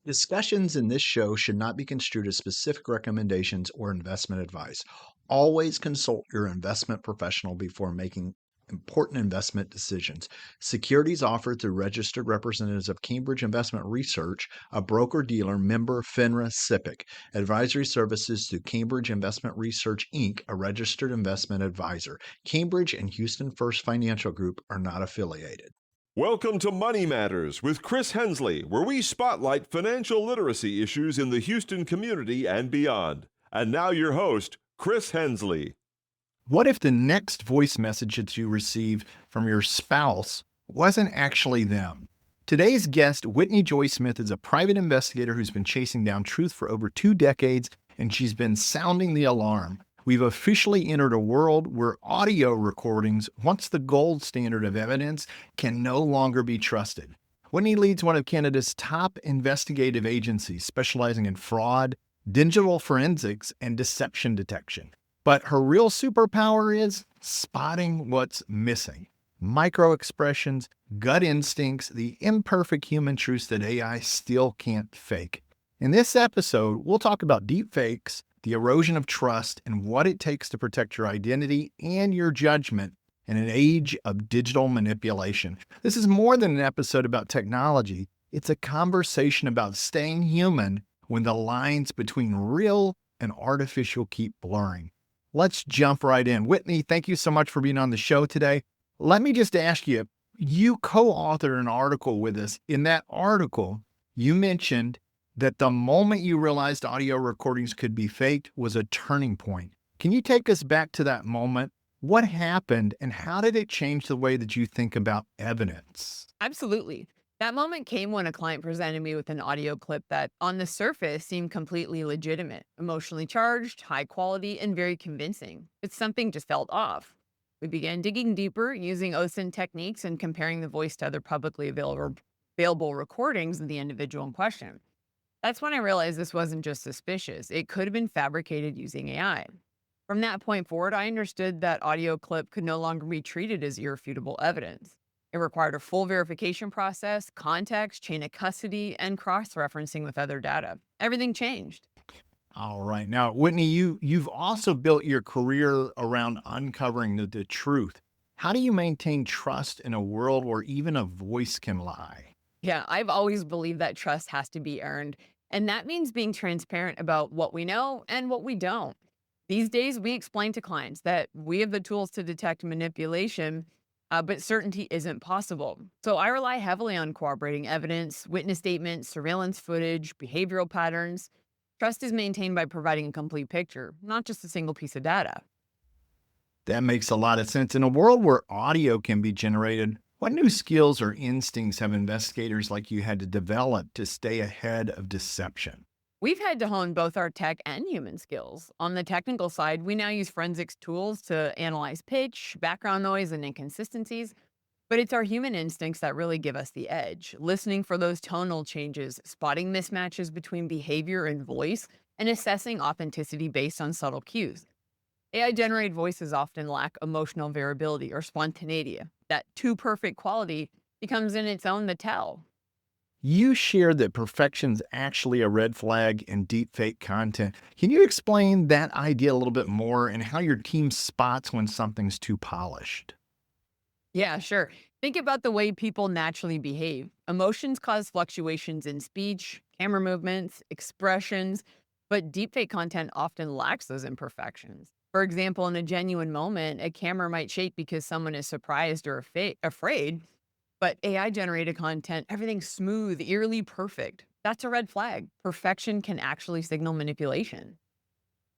Discussions in this show should not be construed as specific recommendations or investment advice. Always consult your investment professional before making important investment decisions. Securities offered through registered representatives of Cambridge Investment Research, a broker-dealer member FINRA SIPC. Advisory services through Cambridge Investment Research, Inc., a registered investment advisor. Cambridge and Houston First Financial Group are not affiliated. Welcome to Money Matters with Chris Hensley, where we spotlight financial literacy issues in the Houston community and beyond. And now your host, Chris Hensley. What if the next voice message that you receive from your spouse wasn't actually them? Today's guest, Whitney Joy Smith, is a private investigator who's been chasing down truth for over 2 decades, and she's been sounding the alarm. We've officially entered a world where audio recordings, once the gold standard of evidence, can no longer be trusted. Whitney leads one of Canada's top investigative agencies specializing in fraud, digital forensics, and deception detection. But her real superpower is spotting what's missing. Micro expressions, gut instincts, the imperfect human truths that AI still can't fake. In this episode, we'll talk about deepfakes, the erosion of trust, and what it takes to protect your identity and your judgment in an age of digital manipulation. This is more than an episode about technology. It's a conversation about staying human when the lines between real and artificial keep blurring. Let's jump right in. Whitney, thank you so much for being on the show today. Let me just ask you, you co-authored an article with us. In that article, you mentioned that the moment you realized audio recordings could be faked was a turning point. Can you take us back to that moment? What happened and how did it change the way that you think about evidence? Absolutely. That moment came when a client presented me with an audio clip that, on the surface, seemed completely legitimate, emotionally charged, high quality, and very convincing. But something just felt off. We began digging deeper, using OSINT techniques and comparing the voice to other publicly available recordings of the individual in question. That's when I realized this wasn't just suspicious. It could have been fabricated using AI. From that point forward, I understood that audio clip could no longer be treated as irrefutable evidence. It required a full verification process, context, chain of custody, and cross-referencing with other data. Everything changed. All right. Now, Whitney, you've also built your career around uncovering the truth. How do you maintain trust in a world where even a voice can lie? Yeah, I've always believed that trust has to be earned. And that means being transparent about what we know and what we don't. These days, we explain to clients that we have the tools to detect manipulation, but certainty isn't possible. So I rely heavily on corroborating evidence, witness statements, surveillance footage, behavioral patterns. Trust is maintained by providing a complete picture, not just a single piece of data. That makes a lot of sense. In a world where audio can be generated, what new skills or instincts have investigators like you had to develop to stay ahead of deception? We've had to hone both our tech and human skills. On the technical side, we now use forensics tools to analyze pitch, background noise, and inconsistencies. But it's our human instincts that really give us the edge, listening for those tonal changes, spotting mismatches between behavior and voice, and assessing authenticity based on subtle cues. AI-generated voices often lack emotional variability or spontaneity. That too perfect quality becomes in its own the tell. You shared that perfection's actually a red flag in deepfake content. Can you explain that idea a little bit more and how your team spots when something's too polished? Yeah, sure. Think about the way people naturally behave. Emotions cause fluctuations in speech, camera movements, expressions, but deepfake content often lacks those imperfections. For example, in a genuine moment, a camera might shake because someone is surprised or afraid, but AI generated content, everything's smooth, eerily perfect. That's a red flag. Perfection can actually signal manipulation.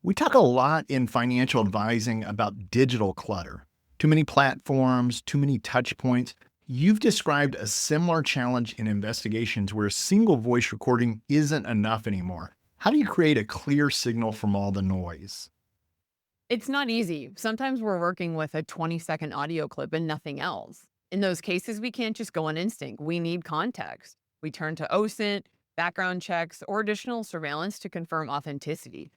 We talk a lot in financial advising about digital clutter. Too many platforms, too many touch points. You've described a similar challenge in investigations where a single voice recording isn't enough anymore. How do you create a clear signal from all the noise? It's not easy. Sometimes we're working with a 20-second audio clip and nothing else. In those cases, we can't just go on instinct. We need context. We turn to OSINT, background checks, or additional surveillance to confirm authenticity.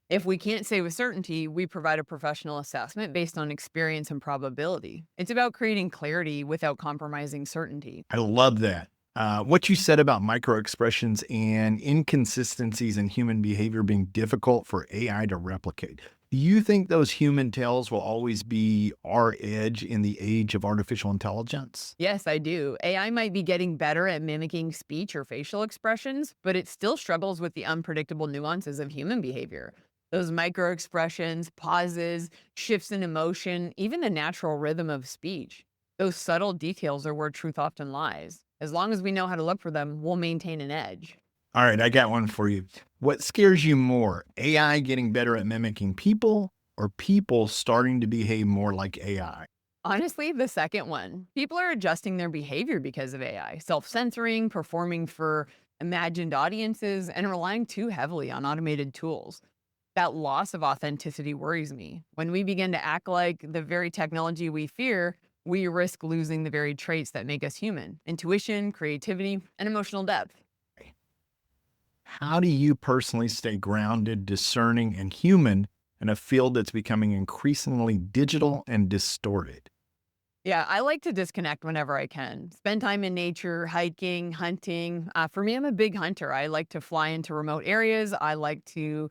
If we can't say with certainty, we provide a professional assessment based on experience and probability. It's about creating clarity without compromising certainty. I love that. What you said about microexpressions and inconsistencies in human behavior being difficult for AI to replicate. Do you think those human tells will always be our edge in the age of artificial intelligence? Yes, I do. AI might be getting better at mimicking speech or facial expressions, but it still struggles with the unpredictable nuances of human behavior. Those micro expressions, pauses, shifts in emotion, even the natural rhythm of speech. Those subtle details are where truth often lies. As long as we know how to look for them, we'll maintain an edge. All right, I got one for you. What scares you more, AI getting better at mimicking people or people starting to behave more like AI? Honestly, the second one. People are adjusting their behavior because of AI, self censoring, performing for imagined audiences, and relying too heavily on automated tools. That loss of authenticity worries me. When we begin to act like the very technology we fear, we risk losing the very traits that make us human: intuition, creativity, and emotional depth. How do you personally stay grounded, discerning, and human in a field that's becoming increasingly digital and distorted? Yeah, I like to disconnect whenever I can. Spend time in nature, hiking, hunting. For me, I'm a big hunter. I like to fly into remote areas. I like to,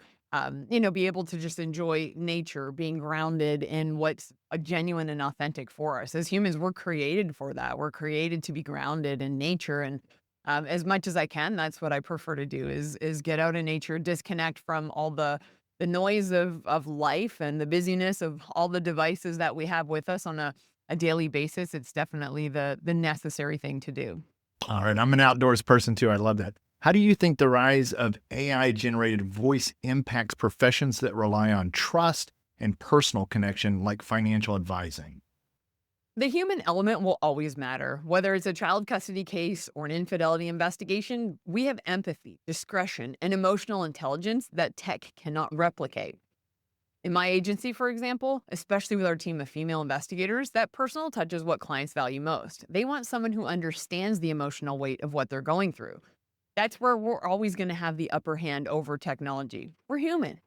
be able to just enjoy nature, being grounded in what's genuine and authentic for us. As humans, we're created for that. We're created to be grounded in nature, and as much as I can, that's what I prefer to do. Is get out in nature, disconnect from all the noise of life and the busyness of all the devices that we have with us on a daily basis. It's definitely the necessary thing to do. All right, I'm an outdoors person too. I love that. How do you think the rise of AI generated voice impacts professions that rely on trust and personal connection, like financial advising? The human element will always matter. Whether it's a child custody case or an infidelity investigation, we have empathy, discretion, and emotional intelligence that tech cannot replicate. In my agency, for example, especially with our team of female investigators, that personal touch is what clients value most. They want someone who understands the emotional weight of what they're going through. That's where we're always going to have the upper hand over technology. We're human.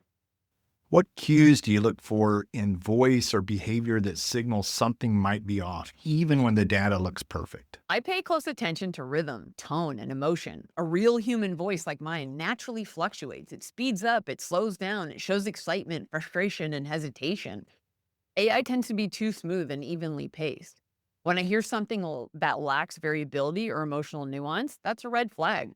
What cues do you look for in voice or behavior that signals something might be off, even when the data looks perfect? I pay close attention to rhythm, tone, and emotion. A real human voice like mine naturally fluctuates. It speeds up, it slows down, it shows excitement, frustration, and hesitation. AI tends to be too smooth and evenly paced. When I hear something that lacks variability or emotional nuance, that's a red flag.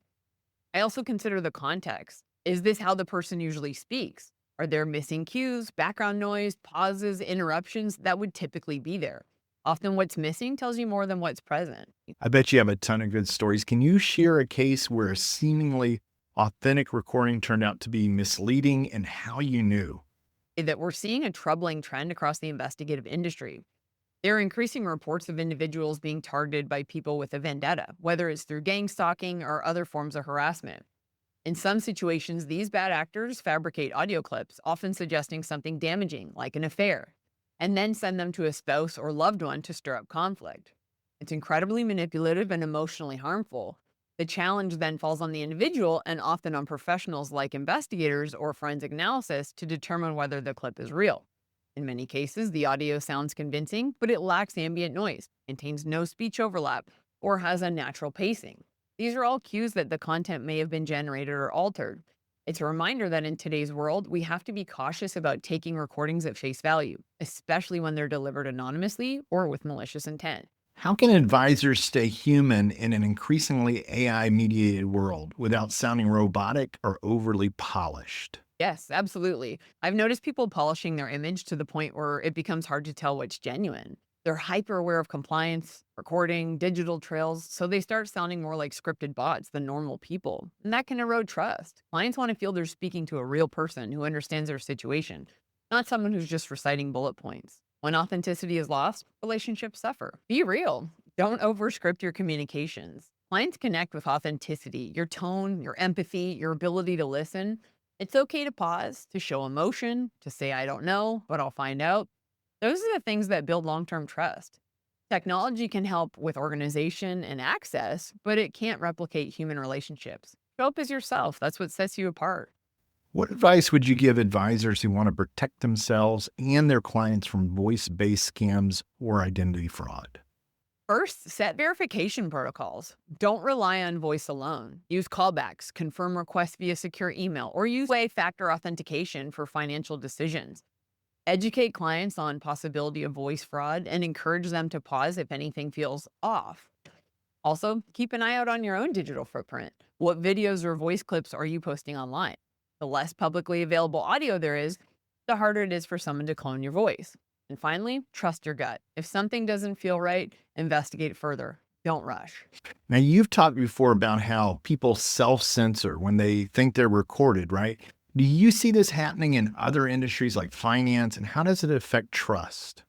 I also consider the context. Is this how the person usually speaks? Are there missing cues, background noise, pauses, interruptions that would typically be there? Often what's missing tells you more than what's present. I bet you have a ton of good stories. Can you share a case where a seemingly authentic recording turned out to be misleading and how you knew? That we're seeing a troubling trend across the investigative industry. There are increasing reports of individuals being targeted by people with a vendetta, whether it's through gang stalking or other forms of harassment. In some situations, these bad actors fabricate audio clips, often suggesting something damaging, like an affair, and then send them to a spouse or loved one to stir up conflict. It's incredibly manipulative and emotionally harmful. The challenge then falls on the individual and often on professionals like investigators or forensic analysis to determine whether the clip is real. In many cases, the audio sounds convincing, but it lacks ambient noise, contains no speech overlap, or has unnatural pacing. These are all cues that the content may have been generated or altered. It's a reminder that in today's world, we have to be cautious about taking recordings at face value, especially when they're delivered anonymously or with malicious intent. How can advisors stay human in an increasingly AI mediated world without sounding robotic or overly polished? Yes, absolutely. I've noticed people polishing their image to the point where it becomes hard to tell what's genuine. They're hyper aware of compliance, recording, digital trails, so they start sounding more like scripted bots than normal people. And that can erode trust. Clients want to feel they're speaking to a real person who understands their situation, not someone who's just reciting bullet points. When authenticity is lost, relationships suffer. Be real. Don't overscript your communications. Clients connect with authenticity, your tone, your empathy, your ability to listen. It's okay to pause, to show emotion, to say, I don't know, but I'll find out. Those are the things that build long term trust. Technology can help with organization and access, but it can't replicate human relationships. Show up as yourself. That's what sets you apart. What advice would you give advisors who want to protect themselves and their clients from voice based scams or identity fraud? First, set verification protocols. Don't rely on voice alone. Use callbacks, confirm requests via secure email, or use factor authentication for financial decisions. Educate clients on possibility of voice fraud and encourage them to pause if anything feels off. Also, keep an eye out on your own digital footprint. What videos or voice clips are you posting online? The less publicly available audio there is, the harder it is for someone to clone your voice. And finally, trust your gut. If something doesn't feel right, investigate further. Don't rush. Now, you've talked before about how people self-censor when they think they're recorded, right? Do you see this happening in other industries like finance, and how does it affect trust?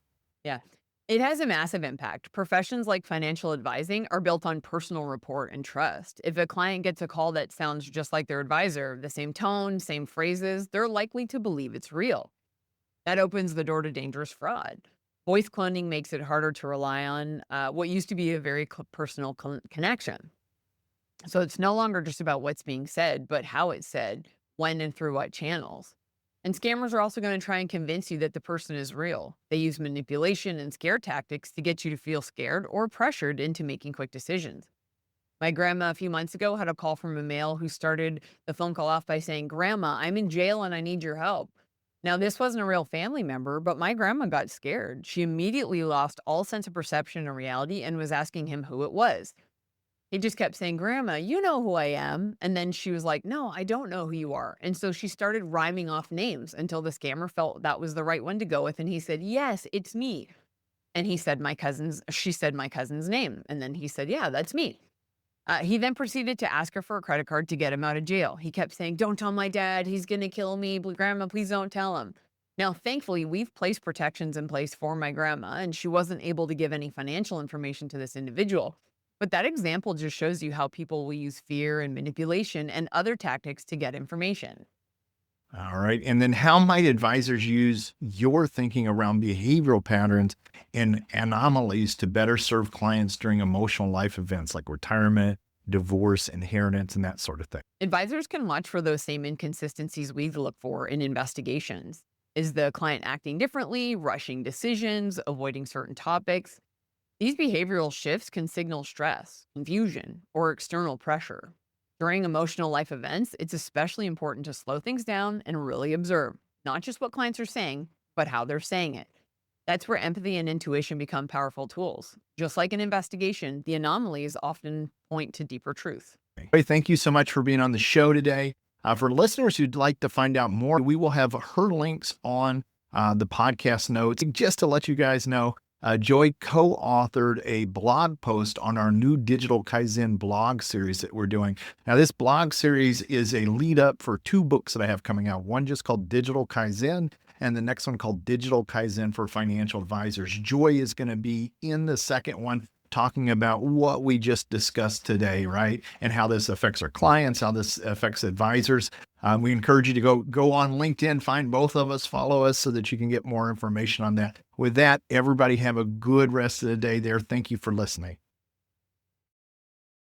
Yeah, it has a massive impact. Professions like financial advising are built on personal rapport and trust. If a client gets a call that sounds just like their advisor, the same tone, same phrases, they're likely to believe it's real. That opens the door to dangerous fraud. Voice cloning makes it harder to rely on what used to be a very personal connection. So it's no longer just about what's being said, but how it's said, when and through what channels. And scammers are also going to try and convince you that the person is real. They use manipulation and scare tactics to get you to feel scared or pressured into making quick decisions. My grandma a few months ago had a call from a male who started the phone call off by saying, "Grandma, I'm in jail and I need your help." Now, this wasn't a real family member, but my grandma got scared. She immediately lost all sense of perception and reality and was asking him who it was. He just kept saying, "Grandma, you know who I am." And then she was like, "No, I don't know who you are." And so she started rhyming off names until the scammer felt that was the right one to go with. And he said, "Yes, it's me." And she said my cousin's name. And then he said, "Yeah, that's me." He then proceeded to ask her for a credit card to get him out of jail. He kept saying, "Don't tell my dad. He's going to kill me. Grandma, please don't tell him." Now, thankfully, we've placed protections in place for my grandma, and she wasn't able to give any financial information to this individual. But that example just shows you how people will use fear and manipulation and other tactics to get information. All right. And then how might advisors use your thinking around behavioral patterns and anomalies to better serve clients during emotional life events like retirement, divorce, inheritance, and that sort of thing? Advisors can watch for those same inconsistencies we look for in investigations. Is the client acting differently, rushing decisions, avoiding certain topics? These behavioral shifts can signal stress, confusion, or external pressure. During emotional life events, it's especially important to slow things down and really observe, not just what clients are saying, but how they're saying it. That's where empathy and intuition become powerful tools. Just like an investigation, the anomalies often point to deeper truth. Hey, thank you so much for being on the show today. For listeners who'd like to find out more, we will have her links on the podcast notes. Just to let you guys know, Joy co-authored a blog post on our new Digital Kaizen blog series that we're doing. Now, this blog series is a lead up for two books that I have coming out. One just called Digital Kaizen, and the next one called Digital Kaizen for Financial Advisors. Joy is going to be in the second one, talking about what we just discussed today, right? And how this affects our clients, how this affects advisors. We encourage you to go on LinkedIn, find both of us, follow us so that you can get more information on that. With that, everybody have a good rest of the day there. Thank you for listening.